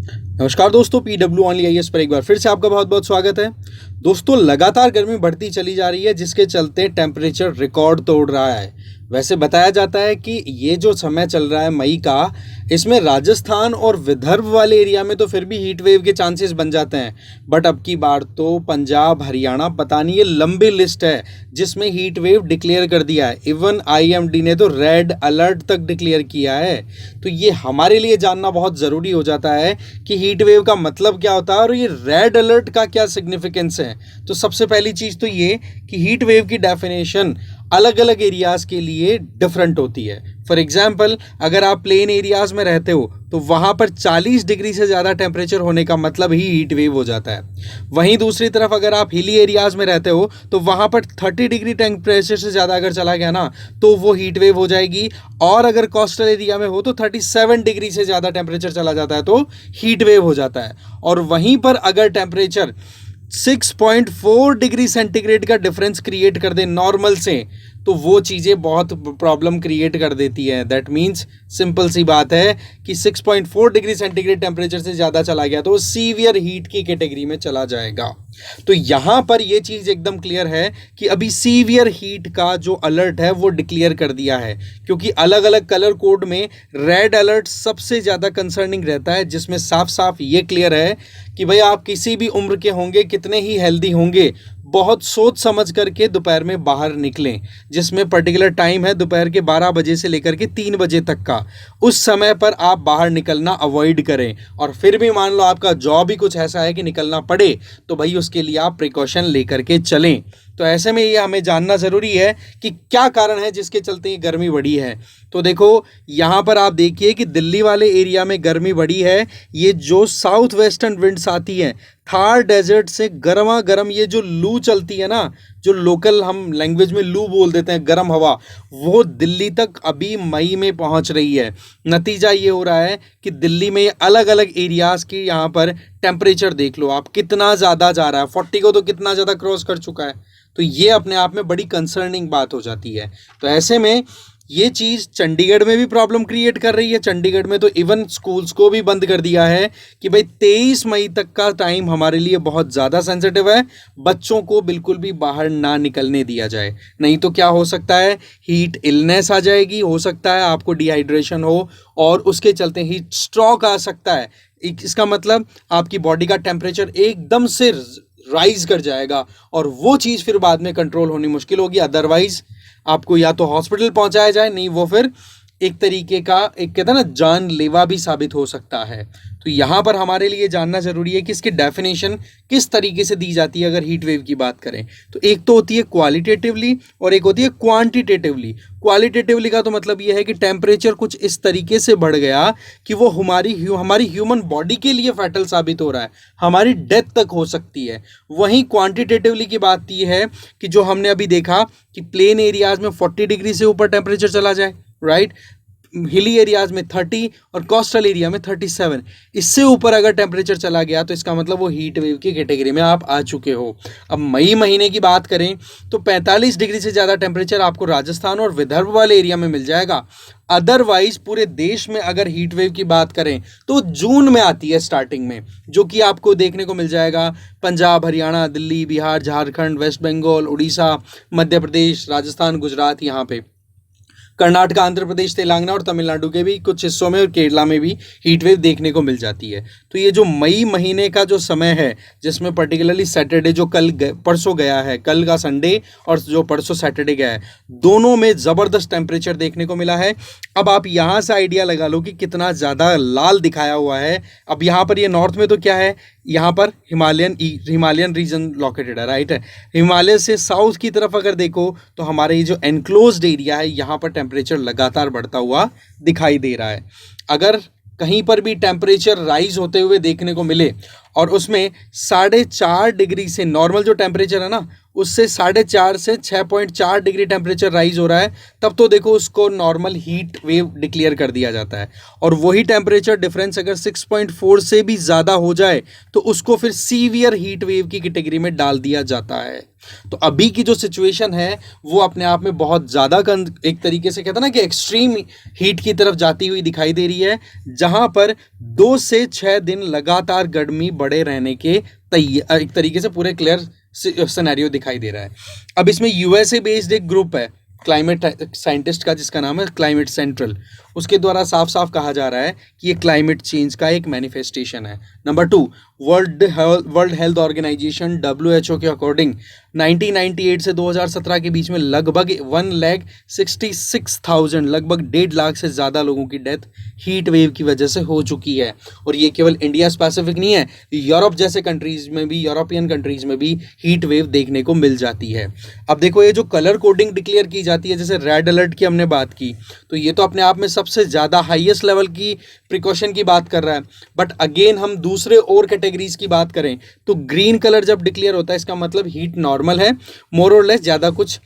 नमस्कार दोस्तों, PW only IAS पर एक बार फिर से आपका बहुत बहुत स्वागत है। दोस्तों, लगातार गर्मी बढ़ती चली जा रही है, जिसके चलते टेम्परेचर रिकॉर्ड तोड़ रहा है। वैसे बताया जाता है कि ये जो समय चल रहा है मई का, इसमें राजस्थान और विदर्भ वाले एरिया में तो फिर भी हीट वेव के चांसेस बन जाते हैं, बट अब की बार तो पंजाब, हरियाणा, पता नहीं, ये लंबी लिस्ट है जिसमें हीट वेव डिक्लेयर कर दिया है। इवन आईएमडी ने तो रेड अलर्ट तक डिक्लेयर किया है। तो ये हमारे लिए जानना बहुत ज़रूरी हो जाता है कि हीट वेव का मतलब क्या होता है और ये रेड अलर्ट का क्या सिग्निफिकेंस है। तो सबसे पहली चीज़ तो ये कि हीट वेव की डेफिनेशन अलग अलग एरियाज़ के लिए डिफरेंट होती है। फॉर एग्जाम्पल, अगर आप प्लेन एरियाज़ में रहते हो तो वहाँ पर 40 डिग्री से ज़्यादा टेम्परेचर होने का मतलब ही हीट वेव हो जाता है। वहीं दूसरी तरफ अगर आप हिली एरियाज़ में रहते हो तो वहाँ पर 30 डिग्री टेम्परेचर से ज़्यादा अगर चला गया ना तो वो हीट वेव हो जाएगी। और अगर कोस्टल एरिया में हो तो 37 डिग्री से ज़्यादा टेम्परेचर चला जाता है तो हीट वेव हो जाता है। और वहीं पर अगर टेम्परेचर 6.4 डिग्री सेंटीग्रेड का डिफरेंस क्रिएट कर दे नॉर्मल से, तो वो चीज़ें बहुत प्रॉब्लम क्रिएट कर देती है। दैट मीन्स सिंपल सी बात है कि 6.4 डिग्री सेंटीग्रेड टेम्परेचर से ज़्यादा चला गया तो वो सीवियर हीट की कैटेगरी में चला जाएगा। तो यहाँ पर ये चीज़ एकदम क्लियर है कि अभी सीवियर हीट का जो अलर्ट है वो डिक्लेयर कर दिया है, क्योंकि अलग अलग कलर कोड में रेड अलर्ट सबसे ज़्यादा कंसर्निंग रहता है, जिसमें साफ साफ ये क्लियर है कि भाई आप किसी भी उम्र के होंगे, कितने ही हेल्दी होंगे, बहुत सोच समझ करके दोपहर में बाहर निकलें, जिसमें पर्टिकुलर टाइम है दोपहर के 12 बजे से लेकर के 3 बजे तक का। उस समय पर आप बाहर निकलना अवॉइड करें। और फिर भी मान लो आपका जॉब ही कुछ ऐसा है कि निकलना पड़े, तो भाई उसके लिए आप प्रिकॉशन लेकर के चलें। तो ऐसे में ये हमें जानना ज़रूरी है कि क्या कारण है जिसके चलते ये गर्मी बढ़ी है। तो देखो, यहाँ पर आप देखिए कि दिल्ली वाले एरिया में गर्मी बढ़ी है। ये जो साउथ वेस्टर्न विंड्स आती हैं, थार डेजर्ट से गर्मा गर्म ये जो लू चलती है ना, जो लोकल हम लैंग्वेज में लू बोल देते हैं, गर्म हवा, वो दिल्ली तक अभी मई में पहुंच रही है। नतीजा ये हो रहा है कि दिल्ली में अलग अलग एरियाज़ की यहाँ पर टेम्परेचर देख लो आप, कितना ज़्यादा जा रहा है। 40 को तो कितना ज़्यादा क्रॉस कर चुका है। तो ये अपने आप में बड़ी कंसर्निंग बात हो जाती है। तो ऐसे में ये चीज़ चंडीगढ़ में भी प्रॉब्लम क्रिएट कर रही है। चंडीगढ़ में तो इवन स्कूल्स को भी बंद कर दिया है कि भाई 23 मई तक का टाइम हमारे लिए बहुत ज़्यादा सेंसिटिव है, बच्चों को बिल्कुल भी बाहर ना निकलने दिया जाए। नहीं तो क्या हो सकता है, हीट इलनेस आ जाएगी, हो सकता है आपको डिहाइड्रेशन हो और उसके चलते हीट स्ट्रोक आ सकता है। इसका मतलब आपकी बॉडी का टेम्परेचर एकदम से राइज कर जाएगा और वो चीज़ फिर बाद में कंट्रोल होनी मुश्किल होगी। अदरवाइज आपको या तो हॉस्पिटल पहुंचाया जाए, नहीं वो फिर एक तरीके का, एक कहता है ना, जानलेवा भी साबित हो सकता है। तो यहाँ पर हमारे लिए जानना ज़रूरी है कि इसकी डेफिनेशन किस तरीके से दी जाती है अगर हीट वेव की बात करें। तो एक तो होती है क्वालिटेटिवली और एक होती है क्वांटिटेटिवली। क्वालिटेटिवली का तो मतलब ये है कि टेम्परेचर कुछ इस तरीके से बढ़ गया कि वो हमारी ह्यूमन बॉडी के लिए फैटल साबित हो रहा है, हमारी डेथ तक हो सकती है। वहीं क्वांटिटेटिवली की बात ये है कि जो हमने अभी देखा कि प्लेन एरियाज में 40 डिग्री से ऊपर टेम्परेचर चला जाए, राइट, हिली एरियाज में 30 और कोस्टल एरिया में 37, इससे ऊपर अगर टेम्परेचर चला गया तो इसका मतलब वो हीट वेव की कैटेगरी में आप आ चुके हो। अब मई महीने की बात करें तो 45 डिग्री से ज़्यादा टेम्परेचर आपको राजस्थान और विदर्भ वाले एरिया में मिल जाएगा। अदरवाइज पूरे देश में अगर हीट वेव की बात करें तो जून में आती है स्टार्टिंग में, जो कि आपको देखने को मिल जाएगा पंजाब, हरियाणा, दिल्ली, बिहार, झारखंड, वेस्ट बंगाल, उड़ीसा, मध्य प्रदेश, राजस्थान, गुजरात, यहाँ पे कर्नाटक, आंध्र प्रदेश, तेलंगाना और तमिलनाडु के भी कुछ हिस्सों में और केरला में भी हीट वेव देखने को मिल जाती है। तो ये जो मई महीने का जो समय है, जिसमें पर्टिकुलरली सैटरडे जो परसों गया है, कल का संडे और जो परसों सैटरडे गया है, दोनों में ज़बरदस्त टेम्परेचर देखने को मिला है। अब आप यहाँ से आइडिया लगा लो कि कितना ज़्यादा लाल दिखाया हुआ है। अब यहाँ पर ये नॉर्थ में तो क्या है, यहाँ पर हिमालयन रीजन लोकेटेड है, राइट है। हिमालय से साउथ की तरफ अगर देखो तो हमारे ये जो एनक्लोज्ड एरिया है, यहाँ पर टेम्परेचर लगातार बढ़ता हुआ दिखाई दे रहा है। अगर कहीं पर भी टेम्परेचर राइज होते हुए देखने को मिले और उसमें 4.5 डिग्री से नॉर्मल जो टेम्परेचर है ना उससे 4.5 से 6.4 डिग्री टेम्परेचर राइज हो रहा है, तब तो देखो उसको नॉर्मल हीट वेव डिक्लेयर कर दिया जाता है। और वही टेम्परेचर डिफरेंस अगर 6.4 से भी ज़्यादा हो जाए तो उसको फिर सीवियर हीट वेव की कैटेगरी में डाल दिया जाता है। तो अभी की जो सिचुएशन है वो अपने आप में बहुत ज़्यादा एक तरीके से कहता ना कि एक्सट्रीम हीट की तरफ जाती हुई दिखाई दे रही है, जहां पर 2 से 6 दिन लगातार गर्मी बढ़े रहने के एक तरीके से पूरे क्लियर सिनेरियो दिखाई दे रहा है। अब इसमें यूएसए बेस्ड एक ग्रुप है क्लाइमेट साइंटिस्ट का जिसका नाम है क्लाइमेट सेंट्रल, उसके द्वारा साफ साफ कहा जा रहा है कि ये क्लाइमेट चेंज का एक मैनिफेस्टेशन है। Number 2, World Health Organization WHO के अकॉर्डिंग 1998 से 2017 के बीच में लगभग 1,66,000 लगभग 1.5 लाख से ज़्यादा लोगों की डेथ हीट वेव की वजह से हो चुकी है। और ये केवल इंडिया स्पेसिफिक नहीं है, यूरोप जैसे कंट्रीज़ में भी, यूरोपियन कंट्रीज़ में भी हीट वेव देखने को मिल जाती है। अब देखो ये जो कलर कोडिंग डिक्लेयर की जाती है, जैसे रेड अलर्ट की हमने बात की, तो ये तो अपने आप में सबसे ज़्यादा हाईएस्ट लेवल की प्रिकॉशन की बात कर रहा है। बट अगेन हम दूसरे और कैटेगरीज की बात करें तो ग्रीन कलर जब डिक्लेयर होता है इसका मतलब हीट नॉर्मल है, मोर और लेस, ज़्यादा कुछ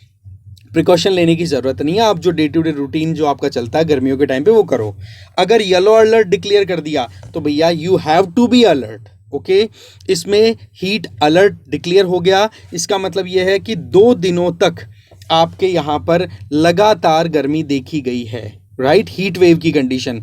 प्रिकॉशन लेने की ज़रूरत नहीं है। आप जो डे टू डे रूटीन जो आपका चलता है गर्मियों के टाइम पे वो करो। अगर येलो अलर्ट डिक्लेयर कर दिया तो भैया you have to be alert. Okay, इसमें हीट अलर्ट डिक्लेयर हो गया, इसका मतलब यह है कि 2 दिनों तक आपके यहाँ पर लगातार गर्मी देखी गई है, राइट। हीट वेव की कंडीशन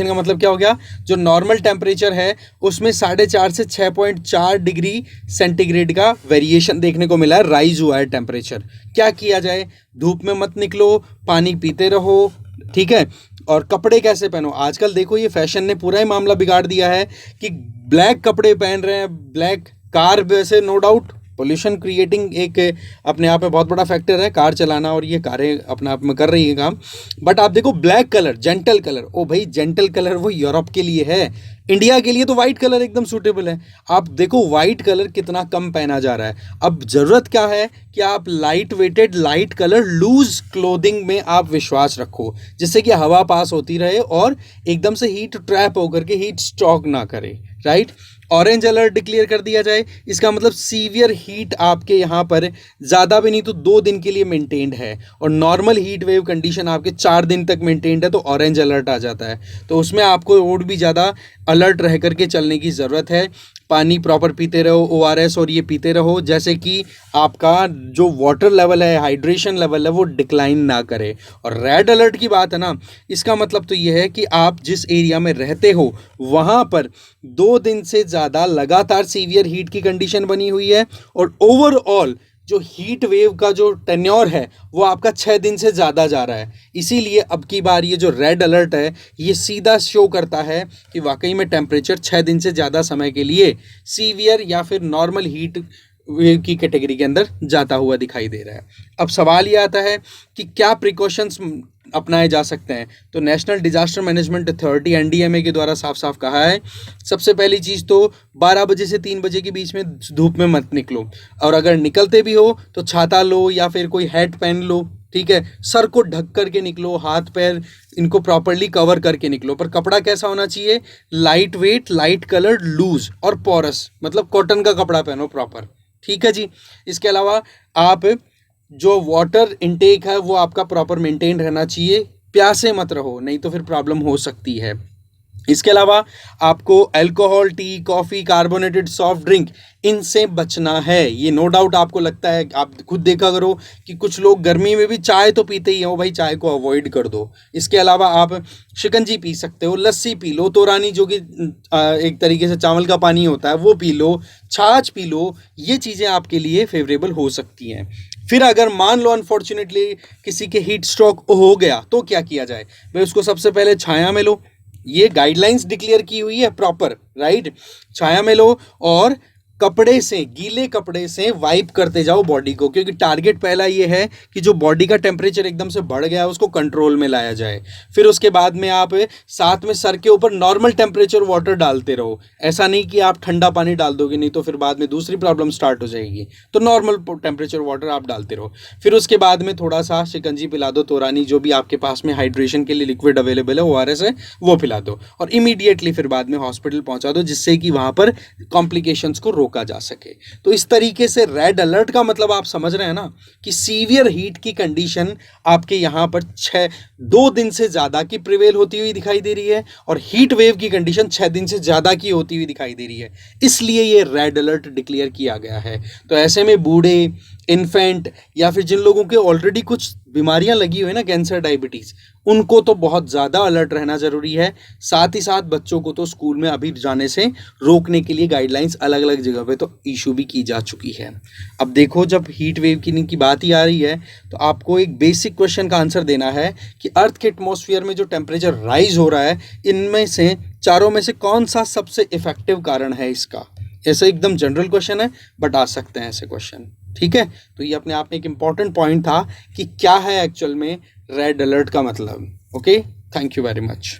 का मतलब क्या हो गया, जो नॉर्मल टेम्परेचर है उसमें 4.5 से 6.4 डिग्री सेंटीग्रेड का वेरिएशन देखने को मिला है, राइज हुआ है टेम्परेचर। क्या किया जाए, धूप में मत निकलो, पानी पीते रहो, ठीक है। और कपड़े कैसे पहनो, आजकल देखो ये फैशन ने पूरा ही मामला बिगाड़ दिया है कि ब्लैक कपड़े पहन रहे हैं, ब्लैक कार, वैसे नो डाउट पोल्यूशन क्रिएटिंग एक अपने आप में बहुत बड़ा फैक्टर है कार चलाना, और ये कारें अपने आप में कर रही है काम। बट आप देखो ब्लैक कलर, जेंटल कलर, ओ भाई जेंटल कलर वो यूरोप के लिए है, इंडिया के लिए तो वाइट कलर एकदम सूटेबल है। आप देखो वाइट कलर कितना कम पहना जा रहा है। अब ज़रूरत क्या है कि आप light weighted, light colour, loose clothing में आप विश्वास रखो, जिससे कि हवा पास होती रहे और एकदम से हीट ट्रैप होकर के हीट स्ट्रोक ना करे, राइट। ऑरेंज अलर्ट डिक्लेयर कर दिया जाए, इसका मतलब सीवियर हीट आपके यहाँ पर ज़्यादा भी नहीं तो 2 दिन के लिए मेंटेन्ड है, और नॉर्मल हीट वेव कंडीशन आपके 4 दिन तक मेंटेन्ड है तो ऑरेंज अलर्ट आ जाता है। तो उसमें आपको और भी ज़्यादा अलर्ट रह करके चलने की ज़रूरत है। पानी प्रॉपर पीते रहो, ORS और ये पीते रहो, जैसे कि आपका जो वाटर लेवल है, हाइड्रेशन लेवल है, वो डिक्लाइन ना करे। और रेड अलर्ट की बात है ना, इसका मतलब तो ये है कि आप जिस एरिया में रहते हो वहाँ पर 2 दिन से ज़्यादा लगातार सीवियर हीट की कंडीशन बनी हुई है, और ओवरऑल जो हीट वेव का जो टेन्योर है वो आपका 6 दिन से ज़्यादा जा रहा है। इसीलिए अब की बार ये जो रेड अलर्ट है ये सीधा शो करता है कि वाकई में टेम्परेचर 6 दिन से ज़्यादा समय के लिए सीवियर या फिर नॉर्मल हीट वेव की कैटेगरी के अंदर जाता हुआ दिखाई दे रहा है। अब सवाल ये आता है कि क्या प्रिकॉशंस अपनाए जा सकते हैं। तो national disaster management authority NDMA के द्वारा साफ साफ कहा है, सबसे पहली चीज़ तो 12 बजे से 3 बजे के बीच में धूप में मत निकलो, और अगर निकलते भी हो तो छाता लो या फिर कोई हैट पहन लो, ठीक है। सर को ढक करके निकलो, हाथ पैर इनको प्रॉपरली कवर करके निकलो, पर कपड़ा कैसा होना चाहिए, light weight, light coloured, loose और पोरस, मतलब कॉटन का कपड़ा पहनो प्रॉपर, ठीक है जी। इसके अलावा आप जो वाटर इनटेक है वो आपका प्रॉपर मेंटेन रहना चाहिए, प्यासे मत रहो नहीं तो फिर प्रॉब्लम हो सकती है। इसके अलावा आपको alcohol, T, coffee, carbonated soft drink, इनसे बचना है। ये नो डाउट आपको लगता है, आप खुद देखा करो कि कुछ लोग गर्मी में भी चाय तो पीते ही हो, भाई चाय को अवॉइड कर दो। इसके अलावा आप शिकंजी पी सकते हो, लस्सी पी लो, तोरानी जो कि एक तरीके से चावल का पानी होता है वो पी लो, छाछ पी लो, ये चीज़ें आपके लिए फेवरेबल हो सकती हैं। फिर अगर मान लो अनफॉर्चुनेटली किसी के हीट स्ट्रोक हो गया तो क्या किया जाए, भाई उसको सबसे पहले छाया में लो, ये गाइडलाइंस डिक्लेयर की हुई है प्रॉपर, राइट। छाया में लो और कपड़े से, गीले कपड़े से वाइप करते जाओ बॉडी को, क्योंकि टारगेट पहला ये है कि जो बॉडी का टेम्परेचर एकदम से बढ़ गया है उसको कंट्रोल में लाया जाए। फिर उसके बाद में आप साथ में सर के ऊपर नॉर्मल टेम्परेचर वाटर डालते रहो। ऐसा नहीं कि आप ठंडा पानी डाल दोगे, नहीं तो फिर बाद में दूसरी प्रॉब्लम स्टार्ट हो जाएगी। तो नॉर्मल टेम्परेचर वाटर आप डालते रहो। फिर उसके बाद में थोड़ा सा शिकंजी पिला दो, तोरानी, जो भी आपके पास में हाइड्रेशन के लिए लिक्विड अवेलेबल है, ORS है, वो पिला दो, और इमीडिएटली फिर बाद में हॉस्पिटल पहुंचा दो, जिससे कि वहां पर कॉम्प्लिकेशंस को रोका जा सके। तो इस तरीके से रेड अलर्ट का मतलब आप समझ रहे हैं ना, कि सीवियर हीट की कंडीशन आपके यहाँ पर 2 दिन से ज़्यादा की प्रिवेल होती हुई दिखाई दे रही है, और हीट वेव की कंडीशन 6 दिन से ज़्यादा की होती हुई दिखाई दे रही है। इसलिए ये रेड अलर्ट डिक्लेयर किया गया है। तो ऐसे में बूढ़े, इन्फेंट, या फिर जिन लोगों के ऑलरेडी कुछ बीमारियां लगी हुई है ना, कैंसर, डायबिटीज़, उनको तो बहुत ज़्यादा अलर्ट रहना ज़रूरी है। साथ ही साथ बच्चों को तो स्कूल में अभी जाने से रोकने के लिए गाइडलाइंस अलग अलग जगह पे तो इशू भी की जा चुकी है। अब देखो, जब हीट वेव की बात ही आ रही है, तो आपको एक बेसिक क्वेश्चन का आंसर देना है कि अर्थ के एटमॉस्फेयर में जो टेम्परेचर राइज हो रहा है, इनमें से चारों में से कौन सा सबसे इफेक्टिव कारण है इसका। ऐसा एकदम जनरल क्वेश्चन है, बट आ सकते हैं ऐसे क्वेश्चन। ठीक है, तो ये अपने आप में एक इंपॉर्टेंट पॉइंट था कि क्या है एक्चुअल में रेड अलर्ट का मतलब। Okay, thank you very much.